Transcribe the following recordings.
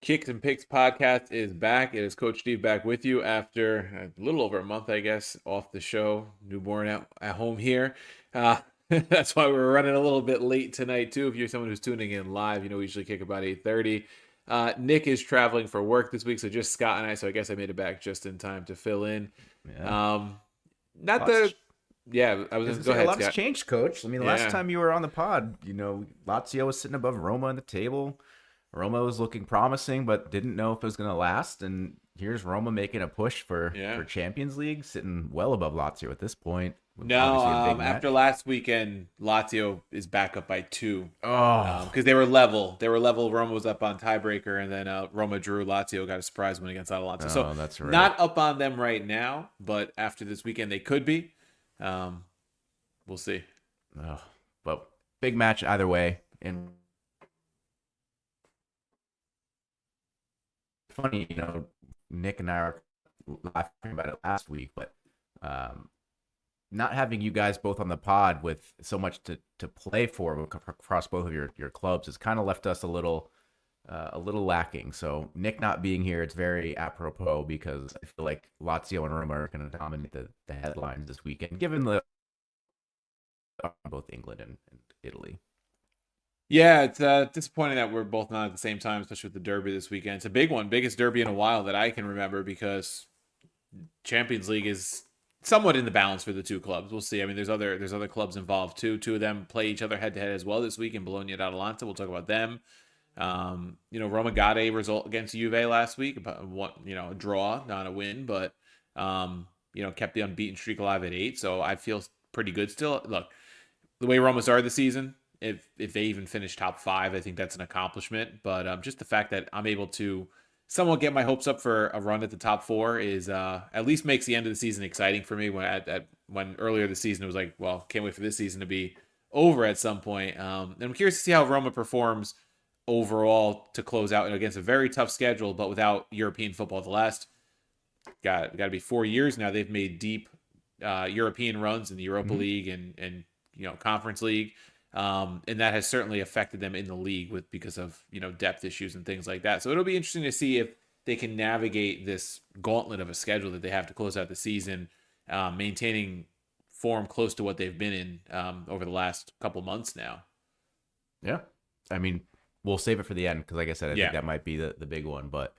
Kicks and Picks podcast is back. It is Coach Steve back with you after a little over a month, I guess, off the show. Newborn at home here. That's why we're running a little bit late tonight, too. If you're someone who's tuning in live, we usually kick about 8:30. Nick is traveling for work this week, so just Scott and I. So I guess I made it back just in time to fill in. Yeah. Um, not Lots, the, yeah, I was I was going to gonna go say a ahead, lot has Scott. changed, Coach. I mean, the last Yeah. time you were on the pod, Lazio was sitting above Roma on the table. Roma was looking promising, but didn't know if it was gonna last. And here's Roma making a push for Yeah. Champions League, sitting well above Lazio at this point. With No, obviously a big after match. last weekend, Lazio is back up by two. Oh, Because they were level. They were level. Roma was up on tiebreaker, and then Roma drew. Lazio got a surprise win against Atalanta. So oh, that's right. not up on them right now, but after this weekend, they could be. Um, we'll see. Oh, but big match either way. And funny, Nick and I were laughing about it last week, but um, not having you guys both on the pod with so much to play for across both of your clubs has kind of left us a little lacking. So Nick not being here, it's very apropos because I feel like Lazio and Roma are going to dominate the headlines this weekend, given the both England and Italy. Yeah, it's disappointing that we're both not at the same time, especially with the Derby this weekend. It's a big one, biggest Derby in a while that I can remember because Champions League is somewhat in the balance for the two clubs. We'll see. I mean, there's other clubs involved too. Two of them play each other head to head as well this week in Bologna and Atalanta. We'll talk about them. Roma got a result against Juve last week, but one, a draw, not a win, but kept the unbeaten streak alive at 8. So I feel pretty good still. Look, the way Roma started the season, if they even finish top 5, I think that's an accomplishment. But just the fact that I'm able to somewhat get my hopes up for a run at the top 4 is at least makes the end of the season exciting for me. When earlier this season it was like, well, can't wait for this season to be over at some point. And I'm curious to see how Roma performs overall to close out against a very tough schedule, but without European football. The last got to be 4 years now. They've made deep European runs in the Europa Mm-hmm. League and Conference League. And that has certainly affected them in the league because of depth issues and things like that. So it'll be interesting to see if they can navigate this gauntlet of a schedule that they have to close out the season, maintaining form close to what they've been in over the last couple months now. Yeah. I mean, we'll save it for the end because, like I said, I think Yeah, that might be the big one. But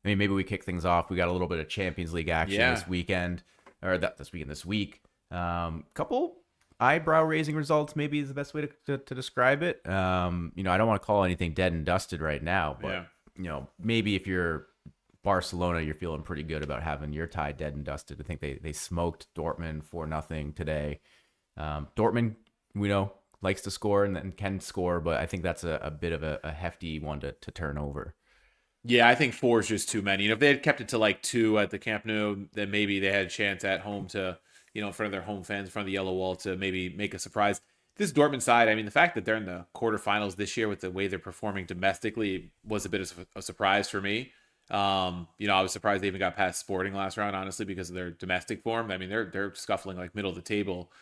I mean, maybe we kick things off. We got a little bit of Champions League action yeah, this weekend, or this weekend, this week. Couple eyebrow raising results, maybe is the best way to describe it. I don't want to call anything dead and dusted right now, but yeah. maybe if you're Barcelona, you're feeling pretty good about having your tie dead and dusted. I think they smoked Dortmund for nothing today. Dortmund, we know, likes to score and can score, but I think that's a bit of a hefty one to turn over. Yeah, I think 4 is just too many. If they had kept it to like 2 at the Camp Nou, then maybe they had a chance at home to, in front of their home fans, in front of the yellow wall to maybe make a surprise. This Dortmund side, I mean, the fact that they're in the quarterfinals this year with the way they're performing domestically was a bit of a surprise for me. I was surprised they even got past Sporting last round, honestly, because of their domestic form. I mean, they're scuffling like middle of the table,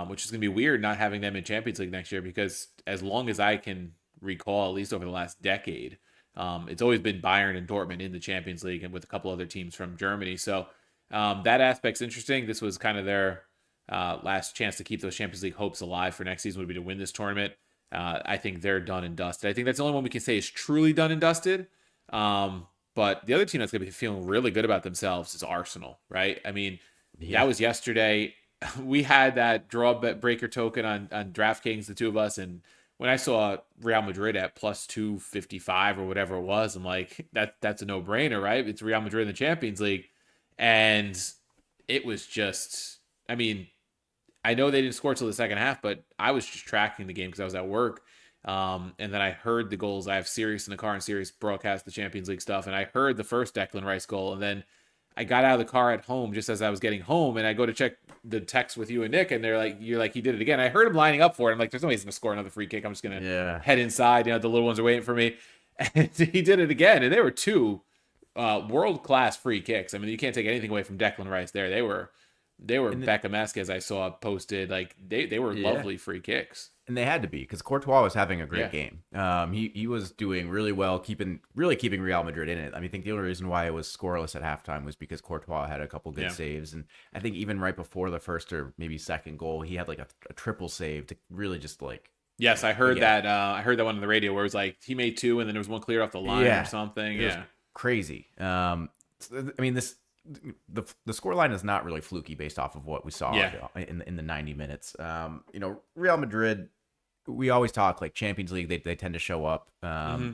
which is going to be weird not having them in Champions League next year because as long as I can recall, at least over the last decade, it's always been Bayern and Dortmund in the Champions League and with a couple other teams from Germany. So that aspect's interesting. This was kind of their last chance to keep those Champions League hopes alive for next season would be to win this tournament. I think they're done and dusted. I think that's the only one we can say is truly done and dusted. But the other team that's going to be feeling really good about themselves is Arsenal, right? I mean, that Yeah. was yesterday. We had that draw breaker token on DraftKings, the two of us, and when I saw Real Madrid at plus 255 or whatever it was, I'm like, that's a no brainer, right? It's Real Madrid in the Champions League. And it was just, I mean, I know they didn't score till the second half, but I was just tracking the game because I was at work. And then I heard the goals. I have Sirius in the car and Sirius broadcast the Champions League stuff. And I heard the first Declan Rice goal. And then I got out of the car at home just as I was getting home. And I go to check the text with you and Nick. And they're like, you're like, he did it again. I heard him lining up for it. I'm like, there's no way he's going to score another free kick. I'm just going to Yeah. head inside. The little ones are waiting for me. And he did it again. And there were two world class free kicks. I mean, you can't take anything away from Declan Rice there. They were And Beckham-esque as I saw posted. Like they were yeah. lovely free kicks. And they had to be because Courtois was having a great Yeah. game. He was doing really well, keeping Real Madrid in it. I mean, I think the only reason why it was scoreless at halftime was because Courtois had a couple good Yeah. saves, and I think even right before the first or maybe second goal, he had like a triple save to really just like Yes, I heard yeah, that. I heard that one on the radio where it was like he made two, and then there was one cleared off the line or yeah, something. it was Yeah. crazy. I mean the score line is not really fluky based off of what we saw Yeah. in the 90 minutes. Real Madrid, we always talk like Champions League, they tend to show up. Hmm.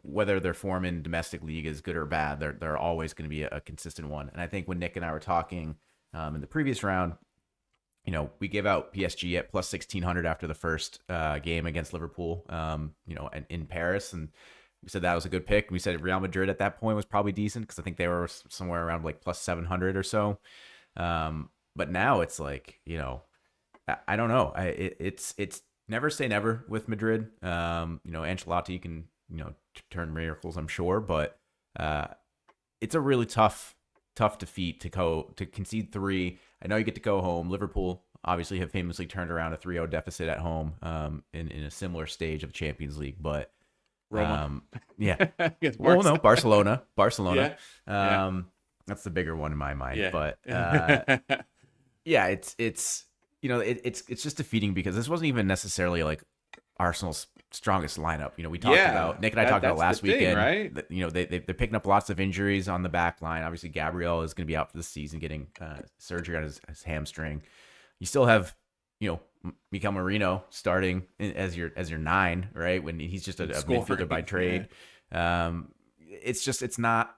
Whether their form in domestic league is good or bad, they're always going to be a consistent one. And I think when Nick and I were talking in the previous round, we gave out PSG at plus 1600 after the first game against Liverpool, and in Paris, and we said that was a good pick. We said Real Madrid at that point was probably decent because I think they were somewhere around like plus 700 or so. But now it's like, I don't know. It's never say never with Madrid. Ancelotti can turn miracles, I'm sure, but it's a really tough defeat to concede three. I know you get to go home. Liverpool obviously have famously turned around a 3-0 deficit at home in a similar stage of Champions League, but Roma. yeah. Against Well, no, Barca. Barcelona. Yeah. That's the bigger one in my mind, Yeah. but yeah, it's just defeating because this wasn't even necessarily like Arsenal's strongest lineup. We talked Yeah, about Nick and I talked about that's last the thing, weekend. right? They're picking up lots of injuries on the back line. Obviously, Gabriel is going to be out for the season, getting surgery on his hamstring. You still have Mikel Marino starting as your 9, right? When he's just a midfielder by trade. Yeah. It's just not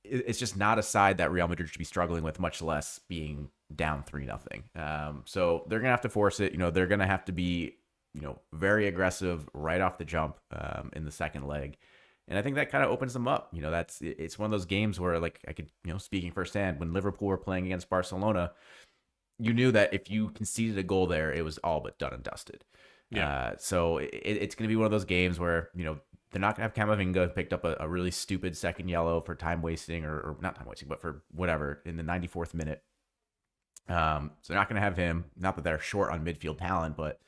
a side that Real Madrid should be struggling with, much less being down 3-0. So they're gonna have to force it. They're gonna have to be very aggressive right off the jump in the second leg. And I think that kind of opens them up. It's one of those games where, like, I could, speaking firsthand, when Liverpool were playing against Barcelona, you knew that if you conceded a goal there, it was all but done and dusted. Yeah. So it's going to be one of those games where, they're not going to have Camavinga picked up a really stupid second yellow for time wasting or not time wasting, but for whatever in the 94th minute. So they're not going to have him. Not that they're short on midfield talent, but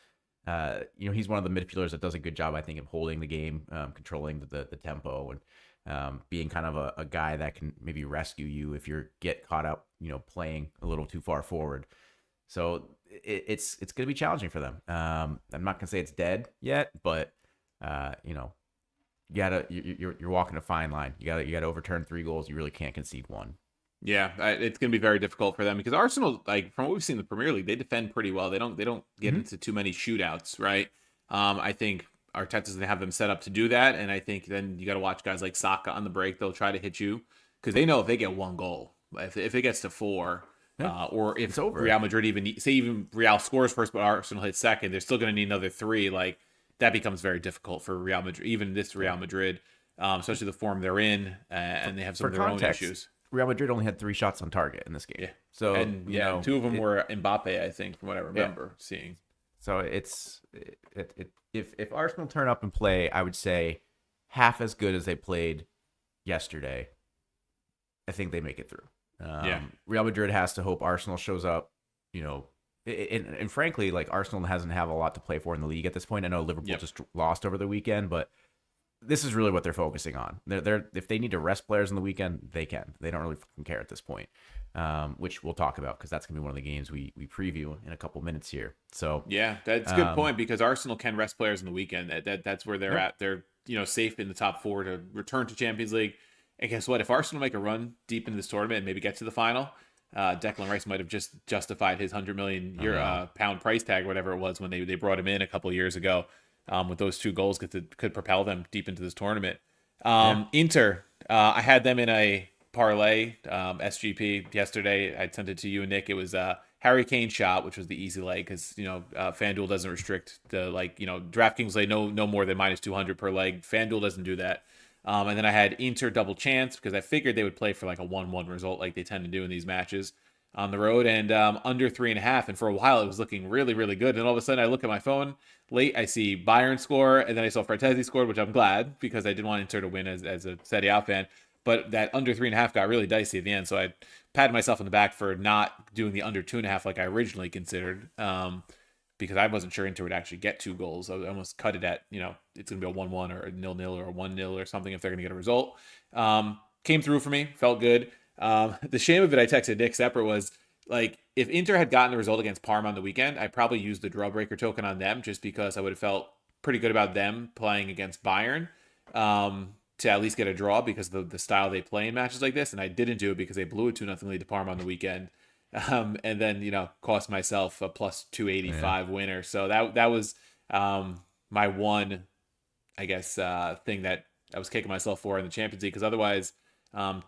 he's one of the midfielders that does a good job, I think, of holding the game, controlling the tempo, and being kind of a guy that can maybe rescue you if you get caught up, playing a little too far forward. So it's going to be challenging for them. I'm not going to say it's dead yet, but you're walking a fine line. You gotta overturn 3 goals. You really can't concede 1. Yeah, it's going to be very difficult for them because Arsenal, like from what we've seen in the Premier League, they defend pretty well. They don't get into too many shootouts, right? I think Arteta's going to have them set up to do that, and I think then you got to watch guys like Saka on the break. They'll try to hit you because they know if they get 1 goal, if it gets to 4, or if It's over. Real Madrid even Real scores first, but Arsenal hits second, they're still going to need another 3. Like that becomes very difficult for Real Madrid, even this Real Madrid, especially the form they're in, and they have some of their own issues. Real Madrid only had 3 shots on target in this game. Yeah. So and 2 of them were Mbappe, I think, from what I remember seeing. So if Arsenal turn up and play, I would say half as good as they played yesterday, I think they make it through. Real Madrid has to hope Arsenal shows up, and frankly, like Arsenal doesn't have a lot to play for in the league at this point. I know Liverpool just lost over the weekend, but this is really what they're focusing on. They're if they need to rest players on the weekend, they can. They don't really fucking care at this point, which we'll talk about because that's gonna be one of the games we preview in a couple minutes here. So yeah, that's a good point because Arsenal can rest players on the weekend. That's where they're at. They're safe in the top 4 to return to Champions League. And guess what? If Arsenal make a run deep into this tournament and maybe get to the final, Declan Rice might have just justified his 100 million pound price tag, whatever it was, when they brought him in a couple of years ago. With those 2 goals could propel them deep into this tournament. Inter, I had them in a parlay SGP yesterday. I sent it to you and Nick. It was Harry Kane shot, which was the easy leg because FanDuel doesn't restrict the DraftKings lay no more than minus 200 per leg. FanDuel doesn't do that. And then I had Inter double chance because I figured they would play for like a 1-1 result like they tend to do in these matches on the road, and under 3.5. And for a while, it was looking really, really good. And all of a sudden, I look at my phone late. I see Bayern score, and then I saw Frattesi scored, which I'm glad because I didn't want Inter to win as a Serie A fan. But that under 3.5 got really dicey at the end, so I patted myself on the back for not doing the under 2.5 like I originally considered. because I wasn't sure Inter would actually get 2 goals. I almost cut it at, it's going to be a 1-1 or a 0-0 or a 1-0 or something if they're going to get a result. Came through for me, felt good. The shame of it, I texted Nick separate, was like, if Inter had gotten the result against Parma on the weekend, I probably used the draw breaker token on them just because I would have felt pretty good about them playing against Bayern, to at least get a draw because of the style they play in matches like this. And I didn't do it because they blew a 2-0 lead to Parma on the weekend. And then, cost myself a plus 285 winner. So that was my one, I guess, thing that I was kicking myself for in the Champions League, because otherwise,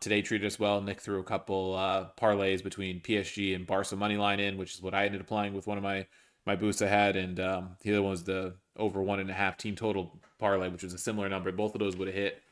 today treated us well. Nick threw a couple parlays between PSG and Barca money line in, which is what I ended up playing with one of my boosts I had, and the other one was the over 1.5 team total parlay, which was a similar number. Both of those would have hit.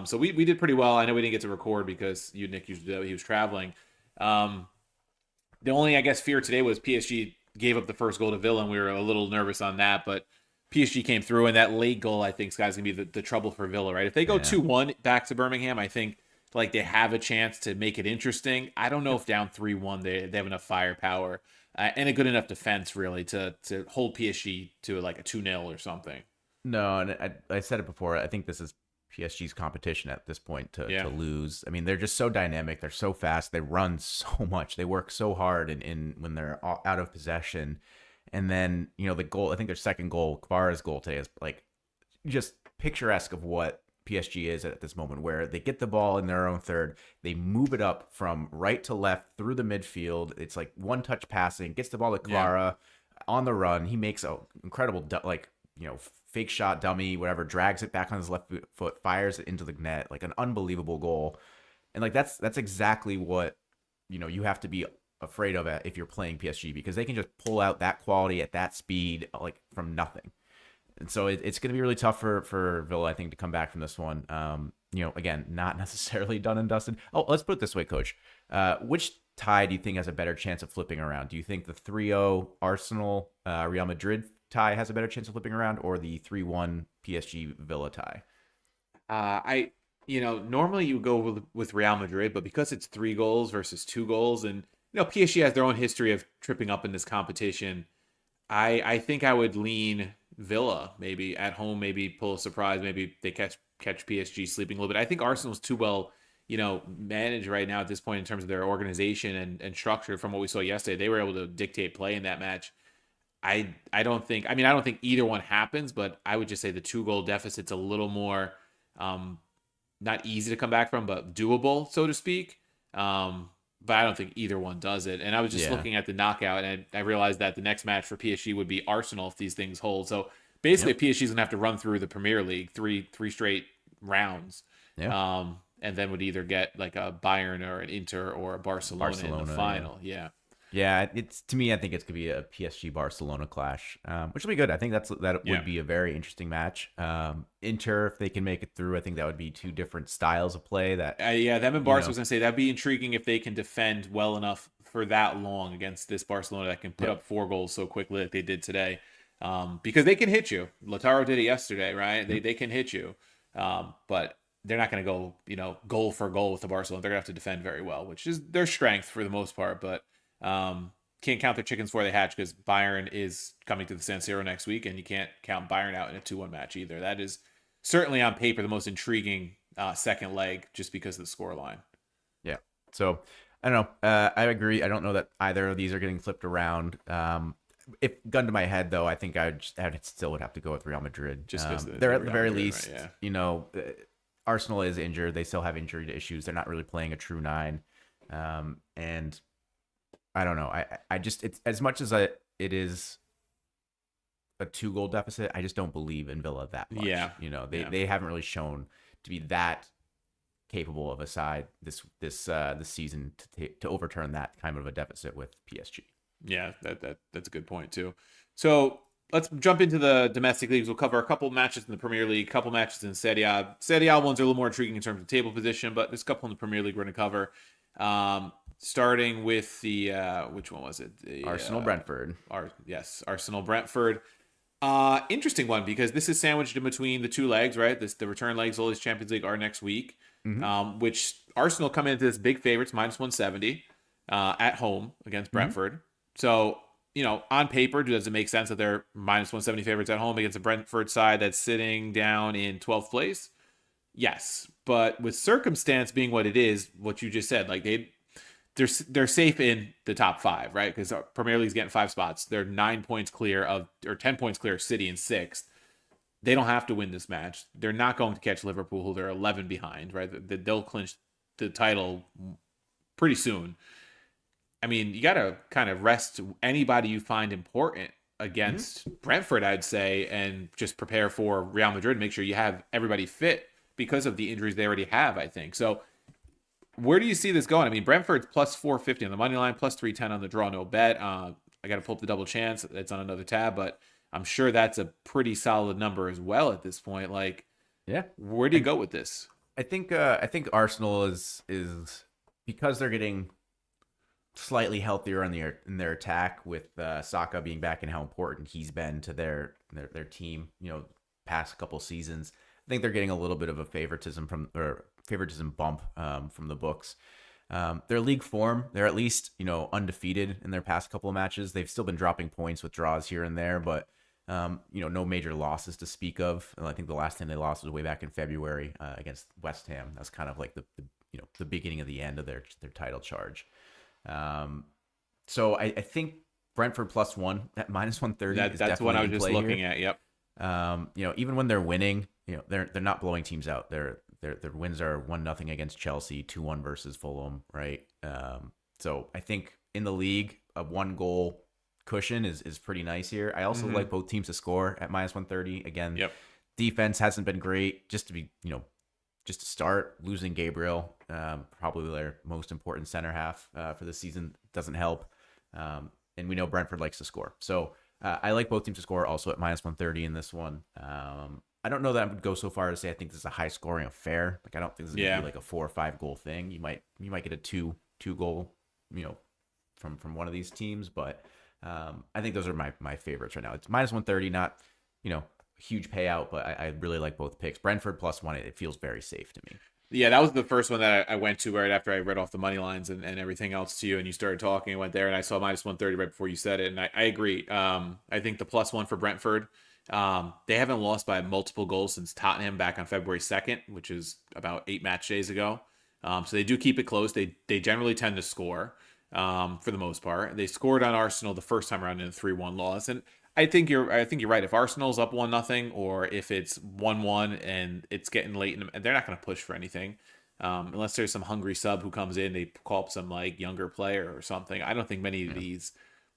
So we did pretty well. I know we didn't get to record because Nick usually he was traveling. The only, I guess, fear today was PSG gave up the first goal to Villa, and we were a little nervous on that, but PSG came through, and that late goal, I think, is going to be the trouble for Villa, right? If they go 2-1 back to Birmingham, I think like they have a chance to make it interesting. I don't know if down 3-1 they have enough firepower and a good enough defense really to hold PSG to like a 2-0 or something. No, and I said it before. I think this is PSG's competition at this point to lose. I mean, they're just so dynamic. They're so fast. They run so much. They work so hard in when they're out of possession. And then, the goal, I think their second goal, Kvara's goal today, is like just picturesque of what PSG is at this moment, where they get the ball in their own third. They move it up from right to left through the midfield. It's like one touch passing, gets the ball to Kvara on the run. He makes an incredible, fake shot dummy, whatever, drags it back on his left foot, fires it into the net, like an unbelievable goal. And like that's exactly what you have to be afraid of if you're playing PSG, because they can just pull out that quality at that speed like from nothing. And so it's going to be really tough for Villa, I think, to come back from this one. Again, not necessarily done and dusted. Oh, let's put it this way, Coach. Which tie do you think has a better chance of flipping around? Do you think the 3-0 Arsenal Real Madrid tie has a better chance of flipping around, or the 3-1 PSG Villa tie? Normally you go with Real Madrid, but because it's 3 goals versus 2 goals, and PSG has their own history of tripping up in this competition, I think I would lean Villa, maybe at home, maybe pull a surprise, maybe they catch PSG sleeping a little bit. I think Arsenal's too well managed right now at this point in terms of their organization and structure. From what we saw yesterday, they were able to dictate play in that match. I don't think either one happens, but I would just say the 2-goal deficit's a little more not easy to come back from, but doable, so to speak. But I don't think either one does it. And I was just looking at the knockout, and I realized that the next match for PSG would be Arsenal if these things hold. So basically, PSG's going to have to run through the Premier League three straight rounds. Yeah. And then would either get like a Bayern or an Inter or a Barcelona in the final. Yeah. Yeah, to me, I think it's going to be a PSG Barcelona clash, which will be good. I think that would be a very interesting match. Inter, if they can make it through, I think that would be 2 different styles of play. Them and Barca was going to say that'd be intriguing if they can defend well enough for that long against this Barcelona that can put up 4 goals so quickly like they did today, because they can hit you. Lautaro did it yesterday, right? They can hit you, but they're not going to go goal for goal with the Barcelona. They're going to have to defend very well, which is their strength for the most part, but. Can't count their chickens before they hatch, because Bayern is coming to the San Siro next week, and you can't count Bayern out in a 2-1 match either. That is certainly on paper the most intriguing second leg, just because of the scoreline. Yeah. So I don't know. I agree. I don't know that either of these are getting flipped around. If gun to my head, though, I think I still would have to go with Real Madrid. Just because they're at the very least, right? Arsenal is injured. They still have injury issues. They're not really playing a true 9, and I don't know. I just, it's as much as it is a 2-goal deficit, I just don't believe in Villa that much. Yeah. They haven't really shown to be that capable of a side this season to overturn that kind of a deficit with PSG. Yeah, that's a good point too. So let's jump into the domestic leagues. We'll cover a couple matches in the Premier League, a couple matches in Serie A. Serie A ones are a little more intriguing in terms of table position, but there's a couple in the Premier League we're going to cover. Starting with the which one was it? Arsenal Brentford. Arsenal Brentford. Interesting one, because this is sandwiched in between the 2 legs, right? The return legs of all these Champions League are next week. Mm-hmm. Which Arsenal come into this big favorites, -170 at home against Brentford. Mm-hmm. So on paper, does it make sense that they're minus 170 favorites at home against a Brentford side that's sitting down in 12th place? Yes, but with circumstance being what it is, what you just said, like they're safe in the top five, right? Because Premier League's getting 5 spots. They're 9 points clear of, or 10 points clear of City in sixth. They don't have to win this match. They're not going to catch Liverpool, who they're 11 behind, right? They'll clinch the title pretty soon. I mean, you got to kind of rest anybody you find important against Brentford, I'd say, and just prepare for Real Madrid. Make sure you have everybody fit because of the injuries they already have, I think. So where do you see this going? I mean, Brentford's plus 450 on the money line, plus 310 on the draw, no bet. I got to pull up the double chance. It's on another tab, but I'm sure that's a pretty solid number as well at this point. Like, Yeah. where do you go with this? I think Arsenal is because they're getting slightly healthier in their attack with Saka being back and how important he's been to their team, past couple seasons. I think they're getting a little bit of a favoritism bump from the books. Their league form, they're at least, undefeated in their past couple of matches. They've still been dropping points with draws here and there, but no major losses to speak of. And I think the last time they lost was way back in February against West Ham. That's kind of like the beginning of the end of their title charge. So I think Brentford +1 at -130. That's what I was just looking at. Yep. Even when they're winning, they're not blowing teams out. Their wins are 1-0 against Chelsea, 2-1 versus Fulham, right? So I think in the league, a 1-goal cushion is pretty nice here. I also like both teams to score at -130. Again, defense hasn't been great. Just to start, losing Gabriel, probably their most important center half for the season, doesn't help. And we know Brentford likes to score. So I like both teams to score also at -130 in this one. I don't know that I would go so far to say I think this is a high scoring affair. Like, I don't think this is going to be like a 4 or 5 goal thing. You might get a two goal, from one of these teams, but I think those are my favorites right now. It's -130, not, huge payout, but I really like both picks. Brentford +1, it feels very safe to me. Yeah, that was the first one that I went to right after I read off the money lines and everything else to you, and you started talking. I went there and I saw -130 right before you said it, and I agree. I think the +1 for Brentford. They haven't lost by multiple goals since Tottenham back on February 2nd, which is about 8 match days ago. So they do keep it close. They generally tend to score for the most part. They scored on Arsenal the first time around in a 3-1 loss, and I think you're right. If Arsenal's up 1-0, or if it's 1-1 and it's getting late, and they're not going to push for anything unless there's some hungry sub who comes in. They call up some like younger player or something. I don't think many of these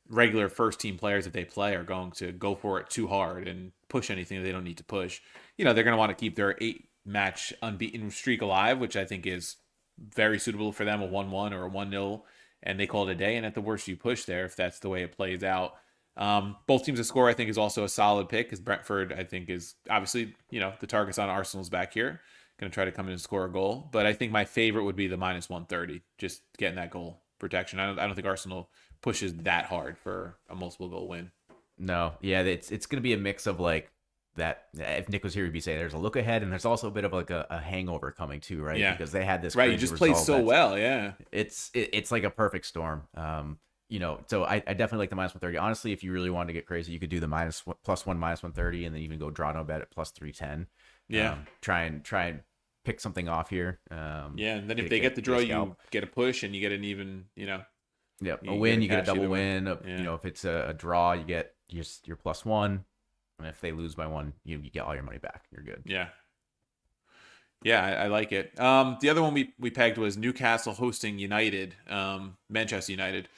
regular first team players, if they play, are going to go for it too hard and push anything that they don't need to push. They're going to want to keep their 8-match unbeaten streak alive, which I think is very suitable for them, a 1-1 or a 1-0, and they call it a day. And at the worst, you push there if that's the way it plays out. Both teams to score, I think, is also a solid pick, because Brentford, I think, is obviously, the target's on Arsenal's back here. Going to try to come in and score a goal. But I think my favorite would be the -130, just getting that goal protection. I don't think Arsenal pushes that hard for a multiple goal win. No, yeah, it's going to be a mix of like that. If Nick was here, he'd be saying there's a look ahead, and there's also a bit of like a hangover coming too, right? Yeah. Because they had this right. You just played so well, yeah. It's like a perfect storm. So I definitely like the -130. Honestly, if you really wanted to get crazy, you could do the +1 -130, and then even go draw no bet at +310. Yeah. Try and pick something off here. Yeah, and then if they get the draw, you get a push, and you get an even, Yeah, a win, you get a double win. If it's a draw, you get your +1. And if they lose by 1, you get all your money back. You're good. Yeah. Yeah, I like it. The other one we pegged was Newcastle hosting United, Manchester United.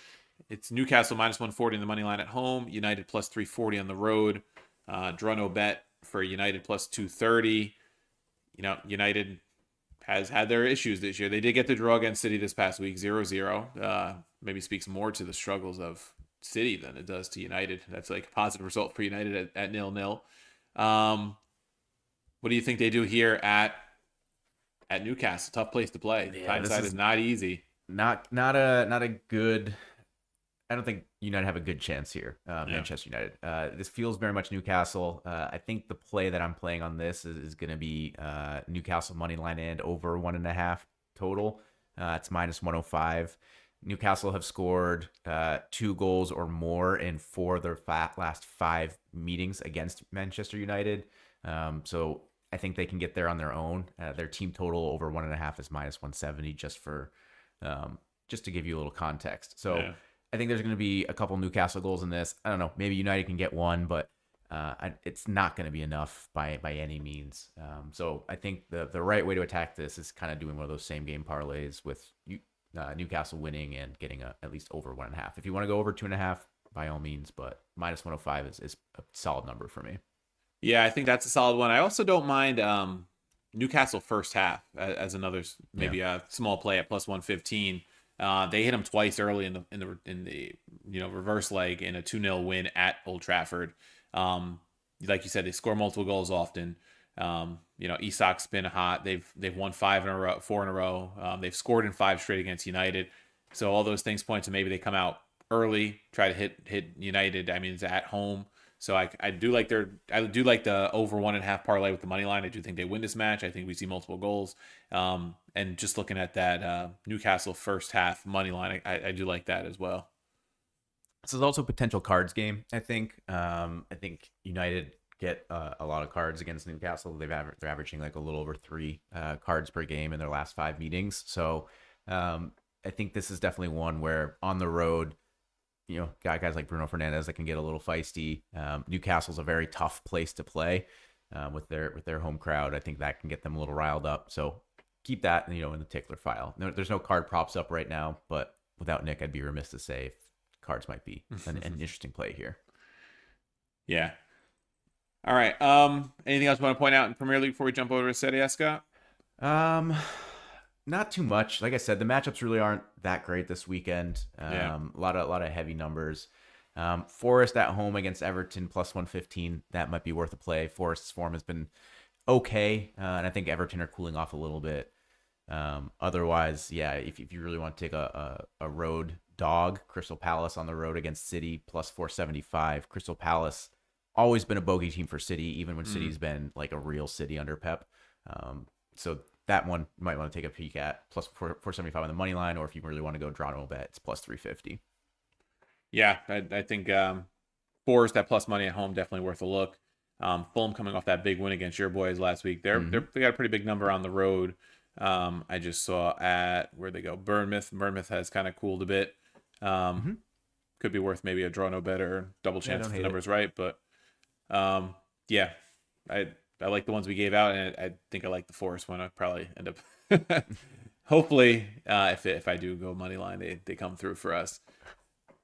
It's Newcastle -140 in the money line at home, United +340 on the road. Draw no bet for United +230. United has had their issues this year. They did get the draw against City this past week, 0-0. Maybe speaks more to the struggles of City than it does to United. That's like a positive result for United at 0-0. What do you think they do here at Newcastle? Tough place to play. Yeah, Tyneside is not easy. Not a good. I don't think United have a good chance here. Manchester United. This feels very much Newcastle. I think the play that I'm playing on this is going to be Newcastle money line and over 1.5 total. It's -105. Newcastle have scored 2 goals or more in 4 of their last 5 meetings against Manchester United. So I think they can get there on their own. Their team total over 1.5 is -170, just to give you a little context. So Yeah. I think there's going to be a couple Newcastle goals in this. I don't know. Maybe United can get one, but it's not going to be enough by any means. So I think the right way to attack this is kind of doing one of those same game parlays with Newcastle winning and getting at least over 1.5. If you want to go over 2.5, by all means, but -105 is a solid number for me. Yeah, I think that's a solid one. I also don't mind Newcastle first half as another maybe a small play at +115. They hit them twice early in the reverse leg in a 2-0 win at Old Trafford. Like you said, they score multiple goals often. Isak's been hot. They've won 4 in a row. They've scored in 5 straight against United. So all those things point to maybe they come out early, try to hit United. I mean, it's at home. So I do like the over 1.5 parlay with the money line. I do think they win this match. I think we see multiple goals. And just looking at that Newcastle first half money line, I do like that as well. This is also a potential cards game. I think United get a lot of cards against Newcastle. They're averaging like a little over 3 cards per game in their last 5 meetings. So I think this is definitely one where on the road, guys like Bruno Fernandes that can get a little feisty. Newcastle's a very tough place to play with their home crowd. I think that can get them a little riled up. So keep that in the tickler file. There's no card props up right now, but without Nick, I'd be remiss to say if cards might be an interesting play here. Yeah. All right. Anything else you want to point out in Premier League before we jump over to Serie A, Scott? Not too much. Like I said, the matchups really aren't that great this weekend. Yeah. A lot of heavy numbers. Forest at home against Everton +115. That might be worth a play. Forest's form has been okay, and I think Everton are cooling off a little bit. Otherwise, yeah, if you really want to take a road dog, Crystal Palace on the road against City +475. Crystal Palace always been a bogey team for City, even when City's been like a real City under Pep. So that one you might want to take a peek at +475 on the money line, or if you really want to go draw no bet, it's +350. Yeah, I think Forest that plus money at home definitely worth a look. Fulham coming off that big win against your boys last week. They got a pretty big number on the road. I just saw at where they go Bournemouth. Bournemouth has kind of cooled a bit. Could be worth maybe a draw no bet or double chance if the number's right. But yeah, I like the ones we gave out, and I think I like the Forest one. I probably end up hopefully if I do go money line, they come through for us.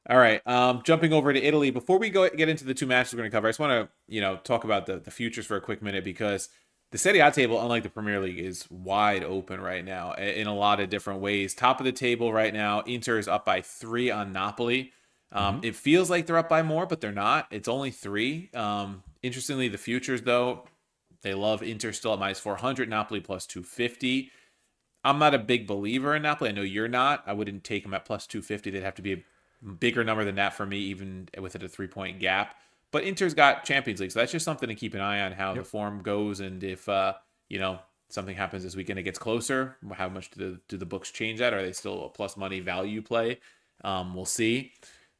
All right, jumping over to Italy. Before we get into the 2 matches we're going to cover, I just want to talk about the futures for a quick minute, because the Serie A table, unlike the Premier League, is wide open right now in a lot of different ways. Top of the table right now, Inter is up by 3 on Napoli. It feels like they're up by more, but they're not. It's only 3. Interestingly, the futures, though, they love Inter still at -400, Napoli +250. I'm not a big believer in Napoli. I know you're not. I wouldn't take them at +250. They'd have to be a bigger number than that for me, even with it a 3-point gap. But Inter's got Champions League, so that's just something to keep an eye on how the form goes, and if something happens this weekend, it gets closer. How much do the books change that? Are they still a plus money value play? We'll see.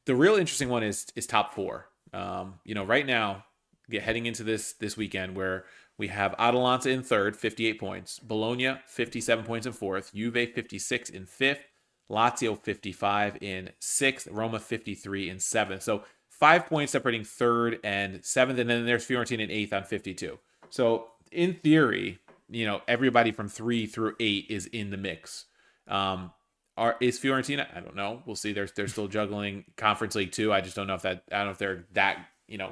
The real interesting one is top 4. Right now, heading into this weekend, where we have Atalanta in 3rd, 58 points. Bologna, 57 points in 4th. Juve, 56 in 5th. Lazio, 55 in 6th. Roma, 53 in 7th. So 5 points separating 3rd and 7th. And then there's Fiorentina in 8th on 52. So in theory, everybody from 3 through 8 is in the mix. Is Fiorentina? I don't know. We'll see. They're still juggling Conference League too. I just don't know if they're that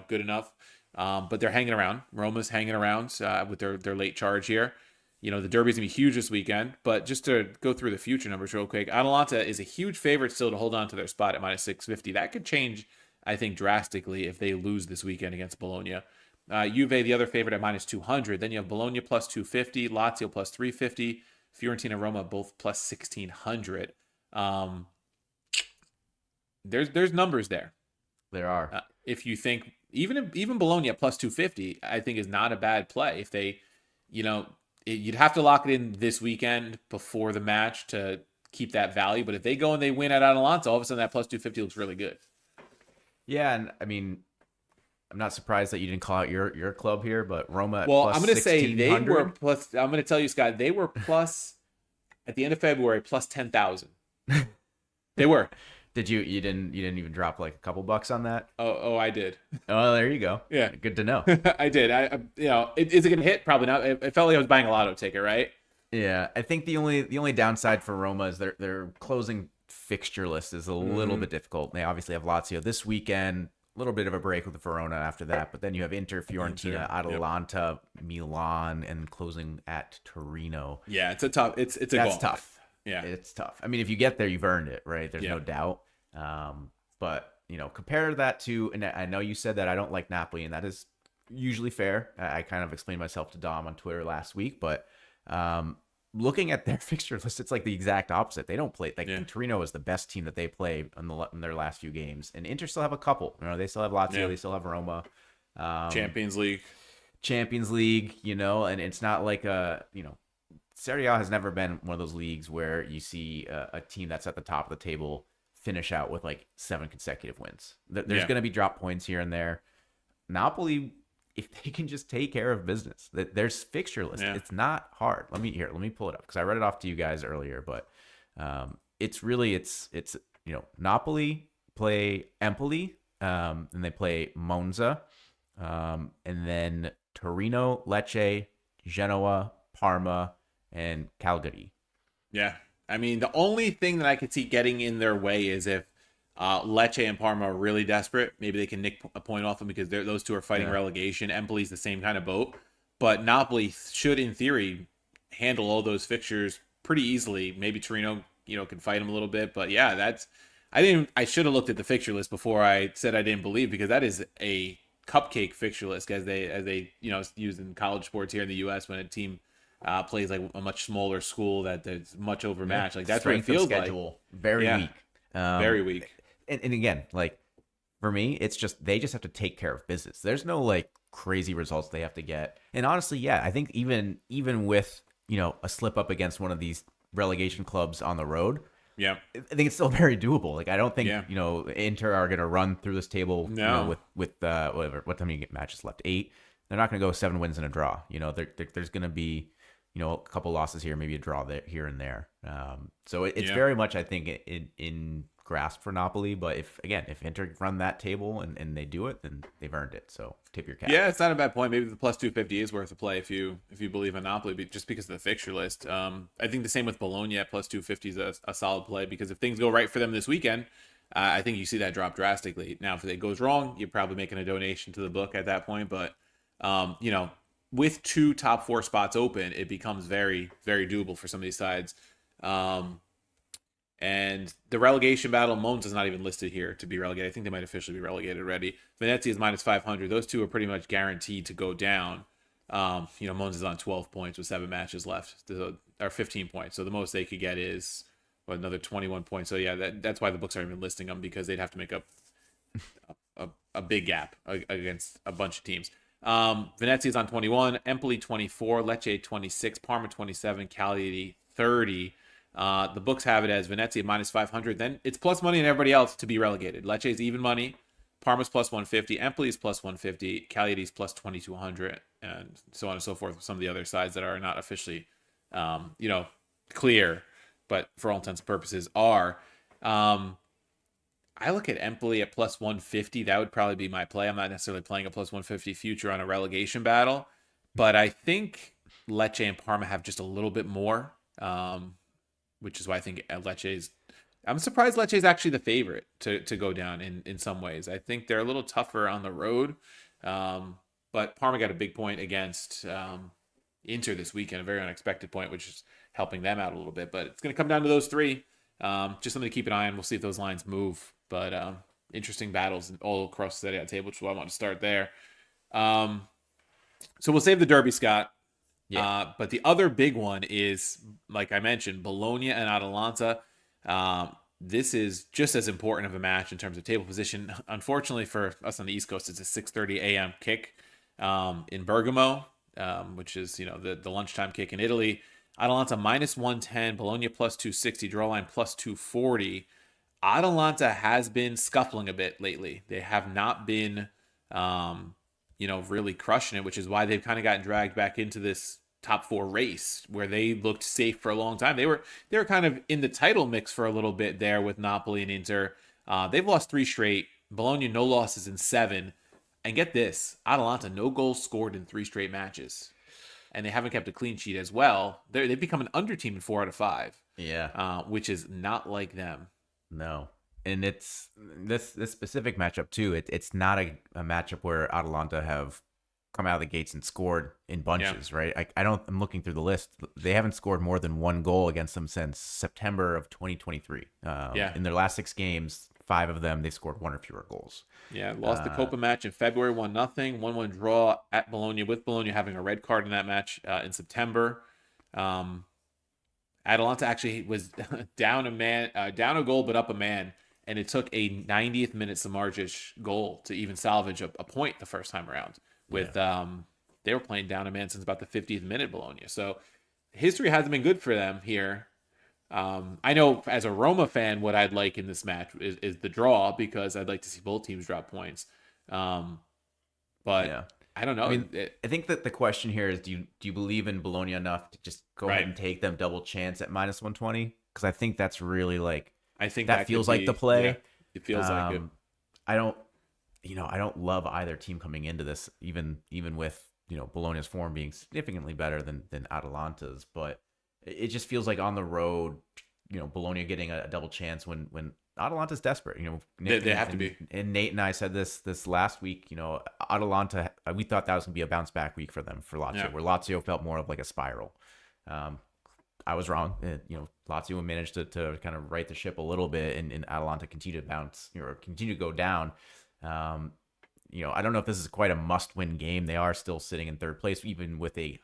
good enough. But they're hanging around. Roma's hanging around with their late charge here. The derby's gonna be huge this weekend. But just to go through the future numbers real quick, Atalanta is a huge favorite still to hold on to their spot at -650. That could change, I think, drastically if they lose this weekend against Bologna. Juve, the other favorite, at -200. Then you have Bologna +250, Lazio +350, Fiorentina, Roma both +1600. There's numbers there. There are. If you think even Bologna at +250, I think is not a bad play. If they, you'd have to lock it in this weekend before the match to keep that value. But if they go and they win at Atalanta, all of a sudden that plus 250 looks really good. Yeah, and I mean, I'm not surprised that you didn't call out your club here, but Roma at Well, plus I'm going to say they were 1600. plus. I'm going to tell you, Scott, they were plus at the end of February plus 10,000. They were. Did you didn't even drop like a couple bucks on that? Oh, I did. Oh, there you go. Yeah, good to know. I did. Is it going to hit? Probably not. It felt like I was buying a lotto ticket, right? Yeah, I think the only downside for Roma is their closing fixture list is a little bit difficult. They obviously have Lazio this weekend, a little bit of a break with the Verona after that, but then you have Inter, Fiorentina, Atalanta, Milan, and closing at Torino. Yeah, it's a tough. It's a That's gauntlet. tough. Yeah, it's tough. I mean, if you get there, you've earned it, right? There's no doubt. But compare that to, and I know you said that I don't like Napoli, and that is usually fair. I kind of explained myself to Dom on Twitter last week, but looking at their fixture list, it's like the exact opposite. They don't play Torino is the best team that they play in their last few games, and Inter still have a couple. They still have Lazio, they still have Roma, Champions League, and it's not like Serie A has never been one of those leagues where you see a team that's at the top of the table finish out with like 7 consecutive wins. There's going to be drop points here and there. Napoli, if they can just take care of business, there's fixture list. It's not hard. Let me pull it up because I read it off to you guys earlier, but it's Napoli play Empoli, and they play Monza, and then Torino, Lecce, Genoa, Parma, and Calgary. Yeah. I mean, the only thing that I could see getting in their way is if Lecce and Parma are really desperate. Maybe they can nick a point off them because those two are fighting relegation. Empoli's the same kind of boat. But Napoli should, in theory, handle all those fixtures pretty easily. Maybe Torino, can fight them a little bit. But yeah, I should have looked at the fixture list before I said I didn't believe, because that is a cupcake fixture list as they use in college sports here in the U.S. when a team plays like a much smaller school that's much overmatched. Like that's Strength what it feels schedule, like. Very weak. Very weak. And again, like for me, it's just they just have to take care of business. There's no like crazy results they have to get. And honestly, I think even with a slip up against one of these relegation clubs on the road, I think it's still very doable. Like I don't think Inter are going to run through this table with whatever. What time do you get matches left? 8. They're not going to go 7 wins and a draw. There's going to be a couple losses here, maybe a draw there, here and there. So it's very much, I think, in grasp for Napoli. But if Inter run that table and they do it, then they've earned it. So tip your cap. Yeah, it's not a bad point. Maybe the plus 250 is worth a play if you believe in Napoli, just because of the fixture list. I think the same with Bologna at plus 250 is a solid play, because if things go right for them this weekend, I think you see that drop drastically. Now, if it goes wrong, you're probably making a donation to the book at that point. But with 2 top 4 spots open, it becomes very, very doable for some of these sides. And the relegation battle, Monza is not even listed here to be relegated. I think they might officially be relegated already. Venezia is minus 500. Those two are pretty much guaranteed to go down. Monza is on 12 points with 7 matches left, or 15 points. So the most they could get is another 21 points. So yeah, that's why the books aren't even listing them, because they'd have to make up a big gap against a bunch of teams. Venezia is on 21, Empoli 24, Lecce 26, Parma 27, Cagliari 30. The books have it as Venezia minus 500. Then it's plus money and everybody else to be relegated. Lecce is even money. Parma's plus 150. Empoli is plus 150. Cagliari's plus 2,200, and so on and so forth with some of the other sides that are not officially, clear, but for all intents and purposes are. I look at Empoli at plus 150. That would probably be my play. I'm not necessarily playing a plus 150 future on a relegation battle, but I think Lecce and Parma have just a little bit more, which is why I think I'm surprised Lecce is actually the favorite to go down in some ways. I think they're a little tougher on the road, but Parma got a big point against Inter this weekend, a very unexpected point, which is helping them out a little bit. But it's going to come down to those 3. Just something to keep an eye on. We'll see if those lines move. But interesting battles all across the Serie A table, which is why I want to start there. So we'll save the Derby, Scott. Yeah. But the other big one is, like I mentioned, Bologna and Atalanta. This is just as important of a match in terms of table position. Unfortunately for us on the East Coast, it's a 6:30 a.m. kick in Bergamo, which is the lunchtime kick in Italy. Atalanta minus 110, Bologna plus 260, draw line plus 240. Atalanta has been scuffling a bit lately. They have not been, really crushing it, which is why they've kind of gotten dragged back into this top four race where they looked safe for a long time. They were kind of in the title mix for a little bit there with Napoli and Inter. They've lost three straight. Bologna no losses in seven. And get this, Atalanta no goals scored in three straight matches, and they haven't kept a clean sheet as well. They've become an under team in 4 out of 5. Yeah. Which is not like them. No. And it's this specific matchup too. It's not a matchup where Atalanta have come out of the gates and scored in bunches, right? I'm looking through the list. They haven't scored more than one goal against them since September of 2023. In their last 6 games, 5 of them they scored one or fewer goals. Yeah, lost the Copa match in February, 1-0, 1-1 draw at Bologna, with Bologna having a red card in that match in September. Atalanta actually was down a goal, but up a man. And it took a 90th minute Samardzic goal to even salvage a point the first time around. They were playing down a man since about the 50th minute, Bologna. So history hasn't been good for them here. I know as a Roma fan, what I'd like in this match is the draw, because I'd like to see both teams drop points. But I don't know. I mean, I think that the question here is, do you believe in Bologna enough to just go ahead and take them double chance at minus 120? Because I think that's really I think that feels like the play. Yeah, it feels like it. I don't love either team coming into this, even with Bologna's form being significantly better than Atalanta's, but it just feels like on the road, Bologna getting a double chance when Atalanta's desperate. They have to be. And Nate and I said this last week. Atalanta, we thought that was gonna be a bounce back week for them, for Lazio, where Lazio felt more of like a spiral. I was wrong. Lazio managed to kind of right the ship a little bit, and Atalanta continue to bounce or continue to go down. I don't know if this is quite a must-win game. They are still sitting in third place, even with a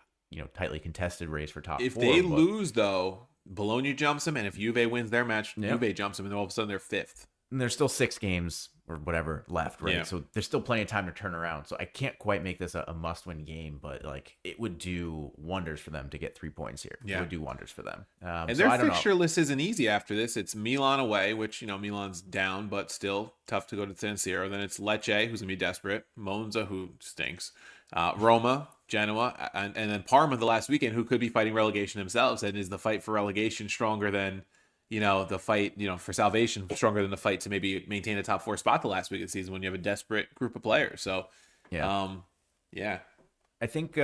tightly contested race for top if four. If they lose, though, Bologna jumps them, and if Juve wins their match, Juve jumps them, and then all of a sudden they're fifth. And there's still 6 games or whatever left, right? Yeah. So there's still plenty of time to turn around. So I can't quite make this a must-win game, but it would do wonders for them to get 3 points here. Yeah. It would do wonders for them. And their fixture list isn't easy after this. It's Milan away, which Milan's down, but still tough to go to San Siro. Then it's Lecce, who's gonna be desperate. Monza, who stinks. Roma, Genoa, and then Parma the last weekend, who could be fighting relegation themselves. And is the fight for relegation stronger than the fight, for salvation, stronger than the fight to maybe maintain a top 4 spot the last week of the season when you have a desperate group of players? So, I think,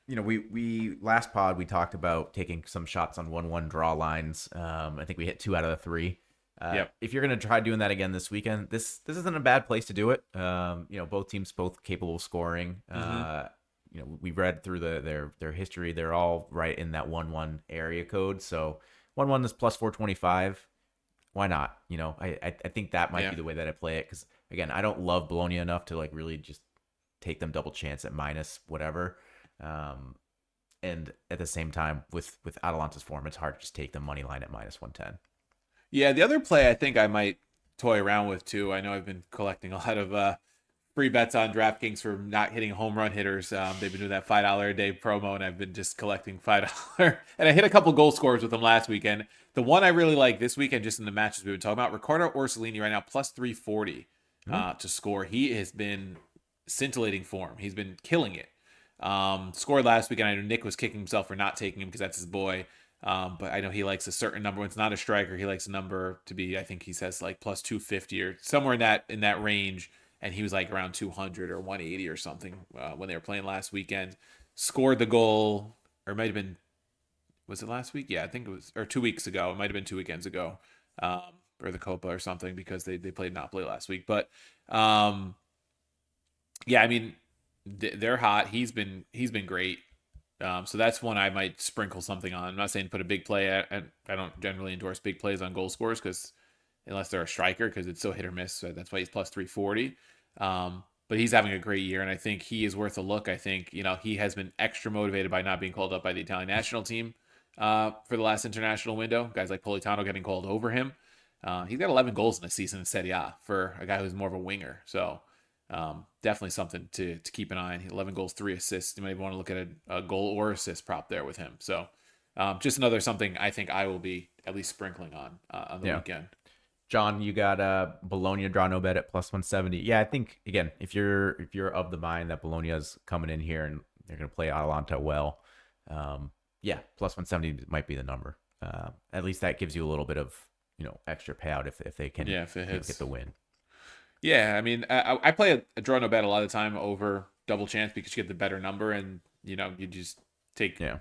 we last pod, we talked about taking some shots on 1-1 draw lines. I think we hit 2 out of the 3. If you're going to try doing that again this weekend, this isn't a bad place to do it. Both teams, both capable of scoring. We read through their history. They're all right in that 1-1 area code. So 1-1 is plus 425. Why not? I think that might be the way that I play it. Because again, I don't love Bologna enough to really just take them double chance at minus whatever. And at the same time, with Atalanta's form, it's hard to just take the money line at minus 110. Yeah, the other play I think I might toy around with too. I know I've been collecting a lot of free bets on DraftKings for not hitting home run hitters. They've been doing that $5 a day promo, and I've been just collecting $5. And I hit a couple goal scorers with them last weekend. The one I really like this weekend, just in the matches we've been talking about, Riccardo Orsolini right now plus 340 to score. He has been scintillating form. He's been killing it. Scored last weekend. I know Nick was kicking himself for not taking him because that's his boy. But I know he likes a certain number. When it's not a striker, he likes a number to be, I think he says plus 250 or somewhere in that range. And he was around 200 or 180 or something when they were playing last weekend. Scored the goal, or it might have been, was it last week? Yeah, I think it was, or 2 weeks ago. It might have been 2 weekends ago, or the Copa or something, because they played Napoli last week. But they're hot. He's been great. So that's one I might sprinkle something on. I'm not saying put a big play at, and I don't generally endorse big plays on goal scorers unless they're a striker, because it's so hit or miss. So that's why he's plus 340. But he's having a great year, and I think he is worth a look. I think, he has been extra motivated by not being called up by the Italian national team for the last international window. Guys like Politano getting called over him. He's got 11 goals in the season in Serie A for a guy who's more of a winger. So definitely something to keep an eye on. 11 goals, 3 assists. You might want to look at a goal or assist prop there with him. So Just another something I think I will be at least sprinkling on the Yeah. weekend. John, you got Bologna draw no bet at plus 170. Yeah, I think again, if you're of the mind that Bologna's coming in here and they're going to play Atalanta well, yeah, plus 170 might be the number. At least that gives you a little bit of extra payout if they can Yeah, if it get hits. the win. Yeah, I mean, I play a draw no bet a lot of the time over double chance because you get the better number, and you just take Yeah,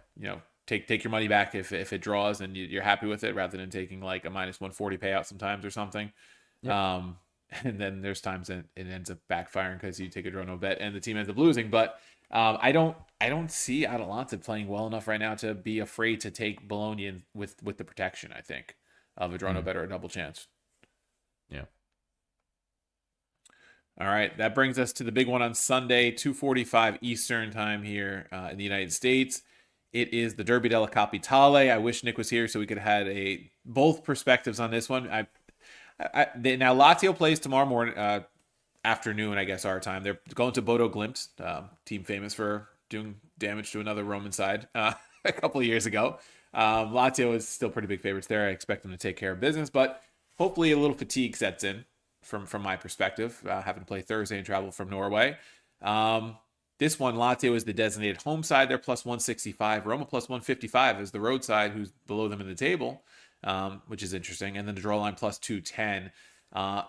take your money back if it draws and you're happy with it, rather than taking like a minus 140 payout sometimes or something. yep. Um, and then there's times that it ends up backfiring because you take a draw no bet and the team ends up losing. But I don't see Atalanta playing well enough right now to be afraid to take Bologna with the protection, I think, of a draw no Mm, bet or a double chance. yeah. All right, that brings us to the big one on Sunday, 2:45 Eastern time here in the United States. It is the Derby della Capitale. I wish Nick was here so we could have had both perspectives on this one. Now Lazio plays tomorrow morning, afternoon, I guess our time. They're going to Bodo Glimt, team famous for doing damage to another Roman side a couple of years ago. Lazio is still pretty big favorites there. I expect them to take care of business, but hopefully a little fatigue sets in from my perspective, having to play Thursday and travel from Norway. This one, Lazio is the designated home side. They're plus 165. Roma plus 155 is the road side, who's below them in the table, which is interesting. And then the draw line plus 210.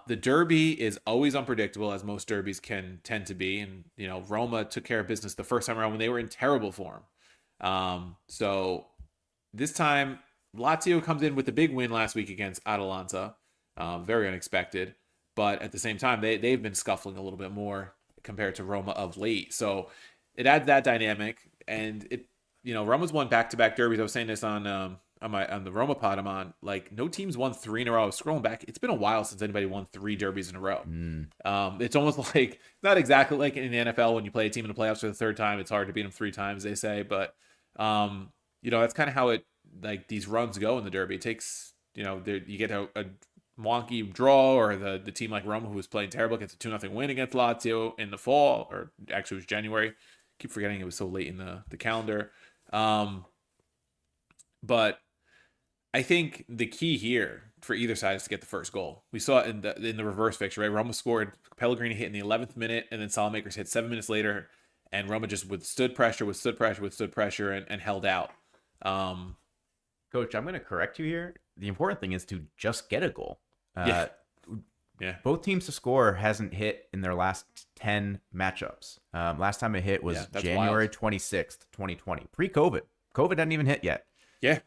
The Derby is always unpredictable, as most derbies can tend to be. And, Roma took care of business the first time around when they were in terrible form. So this time, Lazio comes in with a big win last week against Atalanta. Very unexpected. But at the same time, they've been scuffling a little bit more compared to Roma of late. So it adds that dynamic. And Roma's won back-to-back derbies. I was saying this on the Roma pod I'm on. Like, no team's won 3 in a row. I was scrolling back. It's been a while since anybody won 3 derbies in a row. It's almost like, not exactly like in the NFL when you play a team in the playoffs for the third time. It's hard to beat them 3 times, they say. But, that's kind of how these runs go in the Derby. It takes, you get a wonky draw, or the team like Roma, who was playing terrible, gets a 2-0 win against Lazio in the fall, or actually it was January. Keep forgetting it was so late in the calendar. But I think the key here for either side is to get the first goal. We saw it in the reverse fixture, right? Roma scored, Pellegrini hit in the 11th minute, and then Salamakers hit 7 minutes later, and Roma just withstood pressure, and held out. Coach, I'm going to correct you here. The important thing is to just get a goal. Yeah. Both teams to score hasn't hit in their last 10 matchups. Last time it hit was January 26th, 2020, pre-COVID. COVID hadn't even hit yet. Yeah.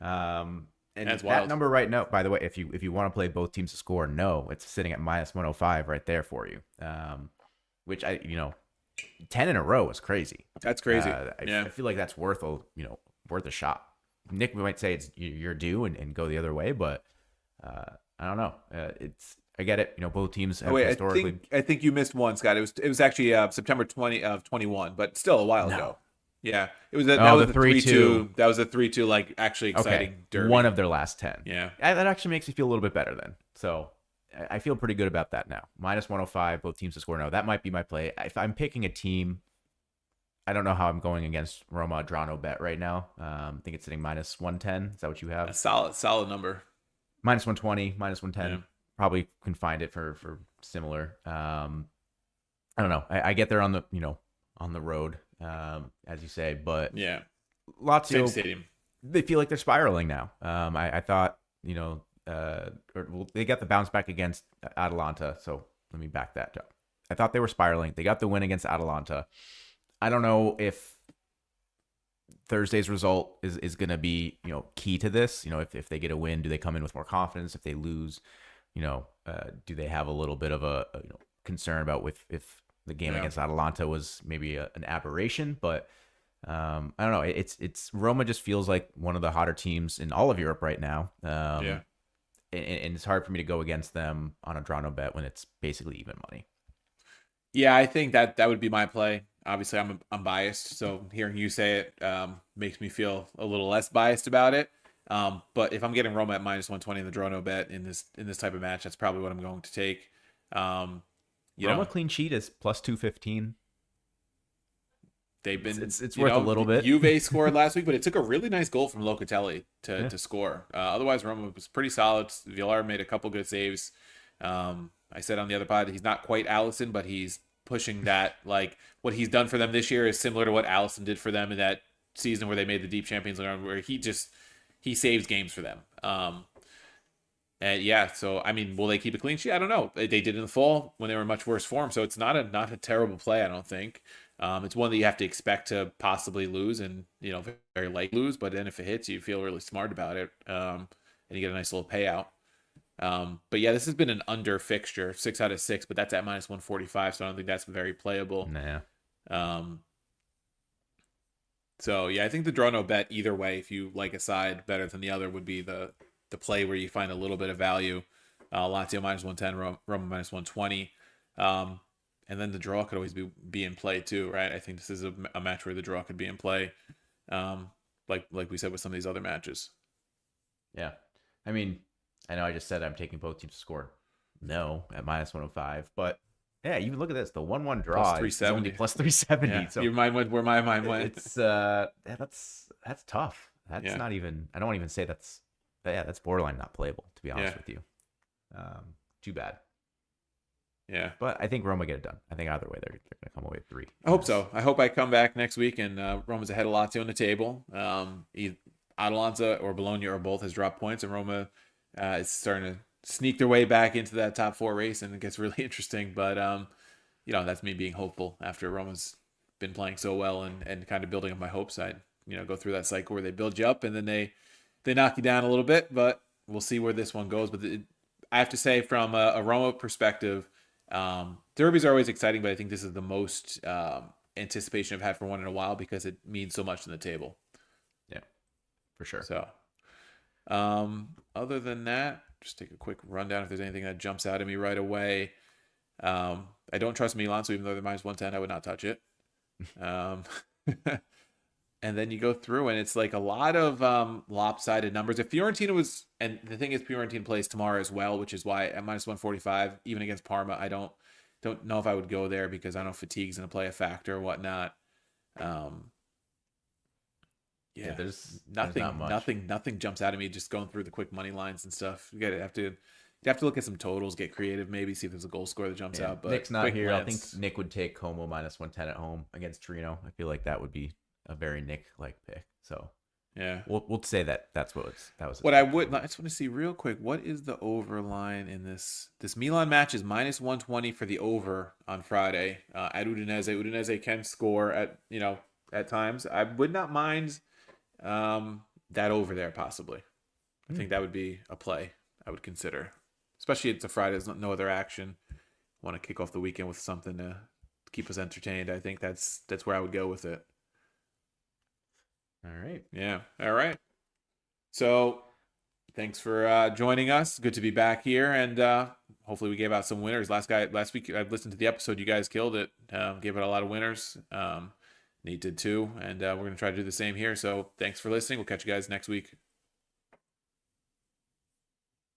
And that's that wild. number right now, by the way, if you want to play both teams to score, no, it's sitting at minus 105 right there for you. Which 10 in a row is crazy. That's crazy. I feel like that's worth a shot. Nick might say you're due and go the other way, but I don't know. I get it. Both teams have historically. I think you missed one, Scott. It was actually September 20 of 21, but still a while ago. Yeah, it was that was the 3-2. That was a 3-2, like actually exciting derby. One of their last 10. Yeah, that actually makes me feel a little bit better then. So I feel pretty good about that now. Minus 105, both teams to score. No, that might be my play. If I'm picking a team, I don't know how I'm going against Roma draw no bet right now. I think it's sitting minus 110. Is that what you have? A solid number. Minus 120, minus 110. Yeah. Probably can find it for similar. I don't know. I get there on the road, as you say, but yeah, Lazio same stadium. They feel like they're spiraling now. I thought they got the bounce back against Atalanta. So let me back that up. I thought they were spiraling. They got the win against Atalanta. I don't know if Thursday's result is going to be key to this. If they get a win, do they come in with more confidence? If they lose, do they have a little bit of a concern about if the game against Atalanta was maybe an aberration? But I don't know. It's Roma just feels like one of the hotter teams in all of Europe right now. And it's hard for me to go against them on a draw no bet when it's basically even money. Yeah, I think that would be my play. Obviously, I'm biased, so hearing you say it makes me feel a little less biased about it. But if I'm getting Roma at minus 120 in the draw no bet in this type of match, that's probably what I'm going to take. Roma clean sheet is plus 215. they've been, It's worth a little bit. Juve scored last week, but it took a really nice goal from Locatelli Yeah. to score. Otherwise, Roma was pretty solid. Villar made a couple good saves. I said on the other pod, he's not quite Allison, but he's pushing that. Like what he's done for them this year is similar to what Allison did for them in that season where they made the deep Champions League run, where he saves games for them. And yeah, so I mean, will they keep a clean sheet? I don't know. They did in the fall when they were in much worse form, so it's not a terrible play. I don't think. It's one that you have to expect to possibly lose, and very likely lose. But then if it hits, you feel really smart about it, and you get a nice little payout. But yeah, this has been an under fixture, 6 out of 6, but that's at -145, so I don't think that's very playable. Nah. So yeah, I think the draw no bet either way, if you like a side better than the other, would be the play where you find a little bit of value. Lazio -110, Roma -120. And then the draw could always be in play too, right? I think this is a match where the draw could be in play. Like we said with some of these other matches. Yeah. I mean, I know I just said I'm taking both teams to score no at -105, but yeah, you look at this, the 1-1 draw Plus is only +370. Yeah. So your mind went where my mind went. it's that's tough. That's not even, I don't even say that's borderline not playable, to be honest with you. Too bad. Yeah. But I think Roma get it done. I think either way they're going to come away with 3. I hope so. I hope I come back next week and Roma's ahead of Lazio on the table. Atalanta or Bologna or both has dropped points, and Roma is starting to sneak their way back into that top 4 race, and it gets really interesting. But that's me being hopeful after Roma's been playing so well and kind of building up my hopes. I go through that cycle where they build you up and then they knock you down a little bit, but we'll see where this one goes. But I have to say, from a Roma perspective, derbies are always exciting, but I think this is the most anticipation I've had for one in a while because it means so much in the table. Yeah, for sure. So, other than that, just take a quick rundown if there's anything that jumps out at me right away. I don't trust Milan, so even though they're -110, I would not touch it. And then you go through, and it's like a lot of lopsided numbers. If Fiorentina was, and the thing is, Fiorentina plays tomorrow as well, which is why at -145, even against Parma, I don't know if I would go there because I know fatigue's going to play a factor or whatnot. There's nothing, not much. nothing jumps out at me. Just going through the quick money lines and stuff. You have to look at some totals, get creative, maybe see if there's a goal score that jumps out. But Nick's not here. I think Nick would take Como -110 at home against Torino. I feel like that would be a very Nick-like pick. So yeah, we'll say that was what I would. I just want to see real quick. What is the over line in this Milan match? Is -120 for the over on Friday at Udinese. Udinese can score at times. I would not mind that over there possibly. I think that would be a play I would consider, especially it's a Friday. There's no other action. Want to kick off the weekend with something to keep us entertained. I think that's where I would go with it. All right. Yeah. All right. So thanks for joining us. Good to be back here. And hopefully we gave out some winners. Last week, I listened to the episode. You guys killed it. Gave out a lot of winners. Nate did too. And we're going to try to do the same here. So thanks for listening. We'll catch you guys next week.